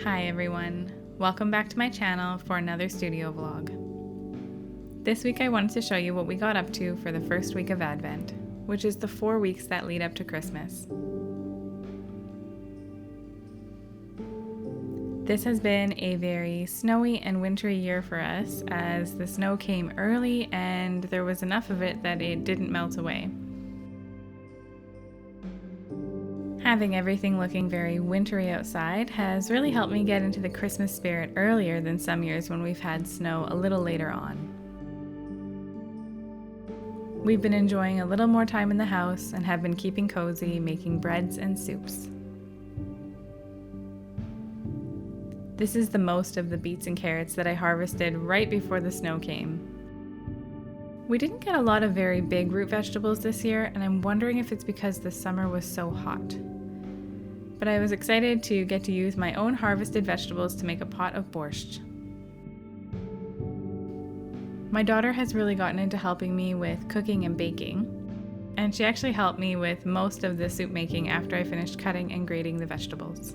Hi everyone, welcome back to my channel for another studio vlog. This week I wanted to show you what we got up to for the first week of Advent, which is the 4 weeks that lead up to Christmas. This has been a very snowy and wintry year for us, as the snow came early and there was enough of it that it didn't melt away. Having everything looking very wintry outside has really helped me get into the Christmas spirit earlier than some years when we've had snow a little later on. We've been enjoying a little more time in the house and have been keeping cozy, making breads and soups. This is the most of the beets and carrots that I harvested right before the snow came. We didn't get a lot of very big root vegetables this year, and I'm wondering if it's because the summer was so hot. But I was excited to get to use my own harvested vegetables to make a pot of borscht. My daughter has really gotten into helping me with cooking and baking, and she actually helped me with most of the soup making after I finished cutting and grating the vegetables.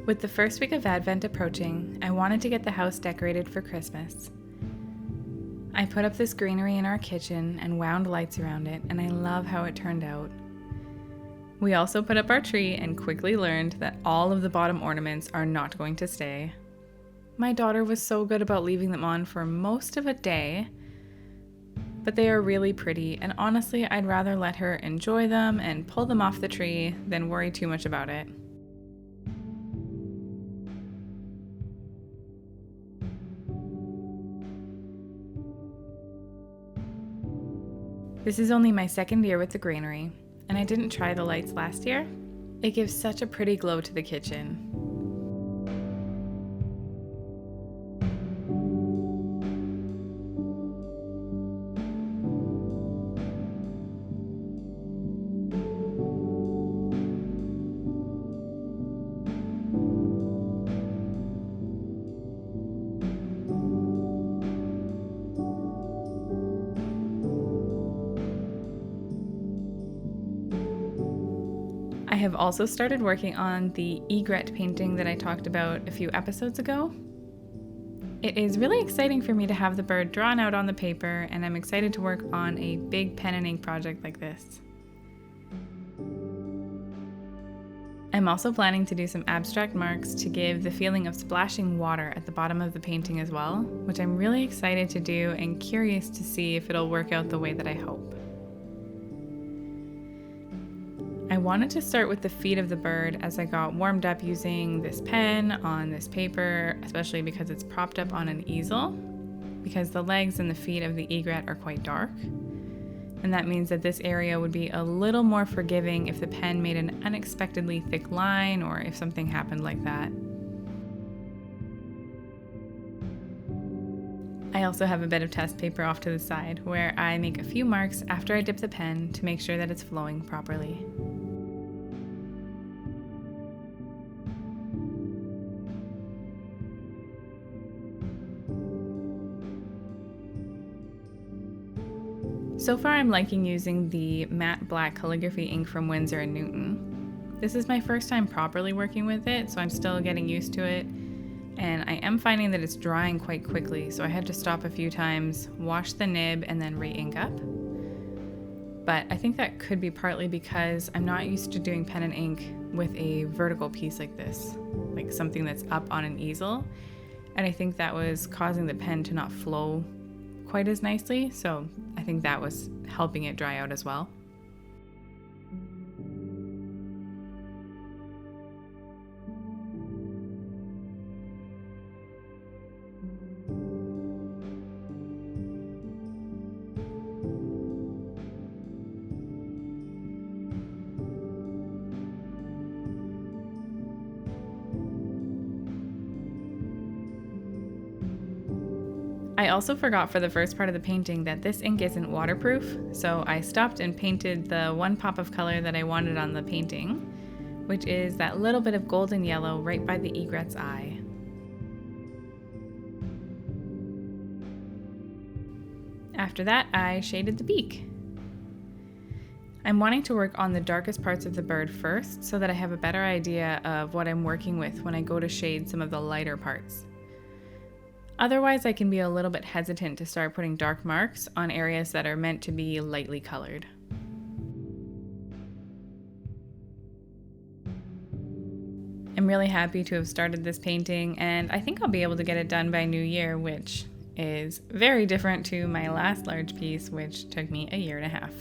With the first week of Advent approaching, I wanted to get the house decorated for Christmas. I put up this greenery in our kitchen and wound lights around it, and I love how it turned out. We also put up our tree and quickly learned that all of the bottom ornaments are not going to stay. My daughter was so good about leaving them on for most of a day, but they are really pretty, and honestly, I'd rather let her enjoy them and pull them off the tree than worry too much about it. This is only my second year with the granary, and I didn't try the lights last year. It gives such a pretty glow to the kitchen. I have also started working on the Egret painting that I talked about a few episodes ago. It is really exciting for me to have the bird drawn out on the paper, and I'm excited to work on a big pen and ink project like this. I'm also planning to do some abstract marks to give the feeling of splashing water at the bottom of the painting as well, which I'm really excited to do and curious to see if it'll work out the way that I hope. I wanted to start with the feet of the bird as I got warmed up using this pen on this paper, especially because it's propped up on an easel, because the legs and the feet of the egret are quite dark. And that means that this area would be a little more forgiving if the pen made an unexpectedly thick line or if something happened like that. I also have a bit of test paper off to the side where I make a few marks after I dip the pen to make sure that it's flowing properly. So far I'm liking using the matte black calligraphy ink from Winsor & Newton. This is my first time properly working with it, so I'm still getting used to it. And I am finding that it's drying quite quickly, so I had to stop a few times, wash the nib, and then re-ink up. But I think that could be partly because I'm not used to doing pen and ink with a vertical piece like this, like something that's up on an easel. And I think that was causing the pen to not flow quite as nicely, so I think that was helping it dry out as well. I also forgot for the first part of the painting that this ink isn't waterproof, so I stopped and painted the one pop of color that I wanted on the painting, which is that little bit of golden yellow right by the egret's eye. After that, I shaded the beak. I'm wanting to work on the darkest parts of the bird first so that I have a better idea of what I'm working with when I go to shade some of the lighter parts. Otherwise, I can be a little bit hesitant to start putting dark marks on areas that are meant to be lightly colored. I'm really happy to have started this painting, and I think I'll be able to get it done by New Year, which is very different to my last large piece, which took me a year and a half.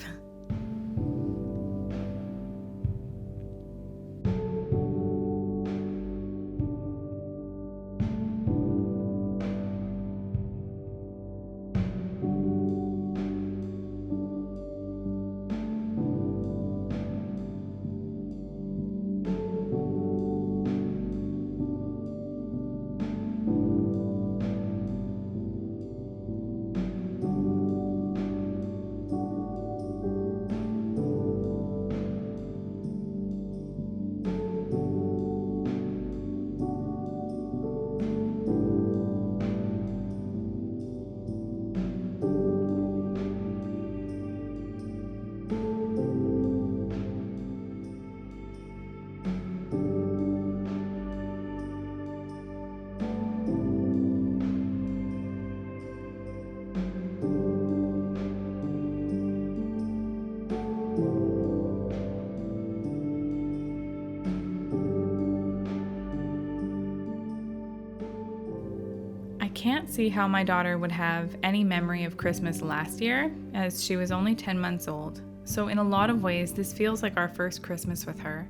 I can't see how my daughter would have any memory of Christmas last year, as she was only 10 months old. So in a lot of ways, this feels like our first Christmas with her.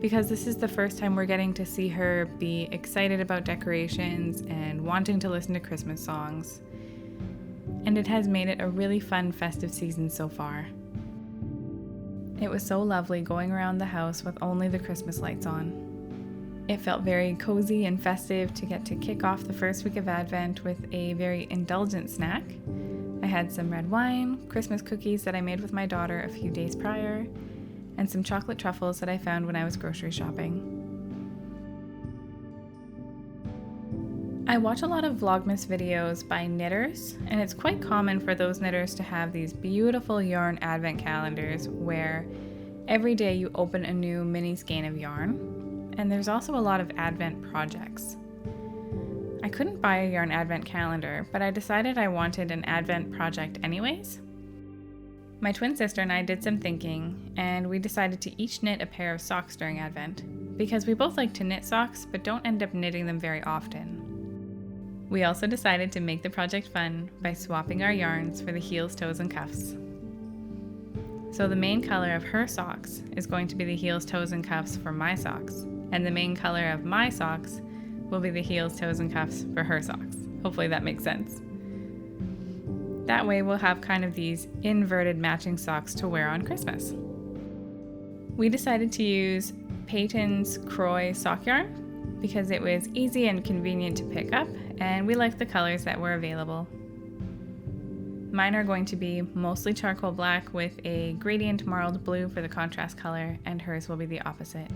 Because this is the first time we're getting to see her be excited about decorations and wanting to listen to Christmas songs. And it has made it a really fun festive season so far. It was so lovely going around the house with only the Christmas lights on. It felt very cozy and festive to get to kick off the first week of Advent with a very indulgent snack. I had some red wine, Christmas cookies that I made with my daughter a few days prior, and some chocolate truffles that I found when I was grocery shopping. I watch a lot of Vlogmas videos by knitters, and it's quite common for those knitters to have these beautiful yarn advent calendars where every day you open a new mini skein of yarn. And there's also a lot of advent projects. I couldn't buy a yarn advent calendar, but I decided I wanted an advent project anyways. My twin sister and I did some thinking, and we decided to each knit a pair of socks during Advent, because we both like to knit socks but don't end up knitting them very often. We also decided to make the project fun by swapping our yarns for the heels, toes, and cuffs. So the main color of her socks is going to be the heels, toes, and cuffs for my socks. And the main color of my socks will be the heels, toes, and cuffs for her socks. Hopefully that makes sense. That way we'll have kind of these inverted matching socks to wear on Christmas. We decided to use Peyton's Croy sock yarn because it was easy and convenient to pick up, and we liked the colors that were available. Mine are going to be mostly charcoal black with a gradient marled blue for the contrast color, and hers will be the opposite.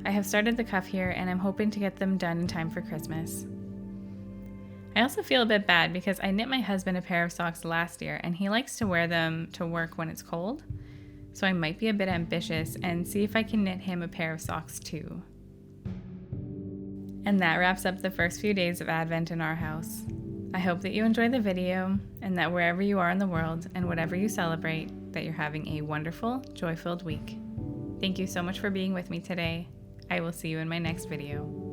I have started the cuff here, and I'm hoping to get them done in time for Christmas. I also feel a bit bad because I knit my husband a pair of socks last year, and he likes to wear them to work when it's cold, so I might be a bit ambitious and see if I can knit him a pair of socks too. And that wraps up the first few days of Advent in our house. I hope that you enjoyed the video and that wherever you are in the world and whatever you celebrate, that you're having a wonderful, joy-filled week. Thank you so much for being with me today. I will see you in my next video.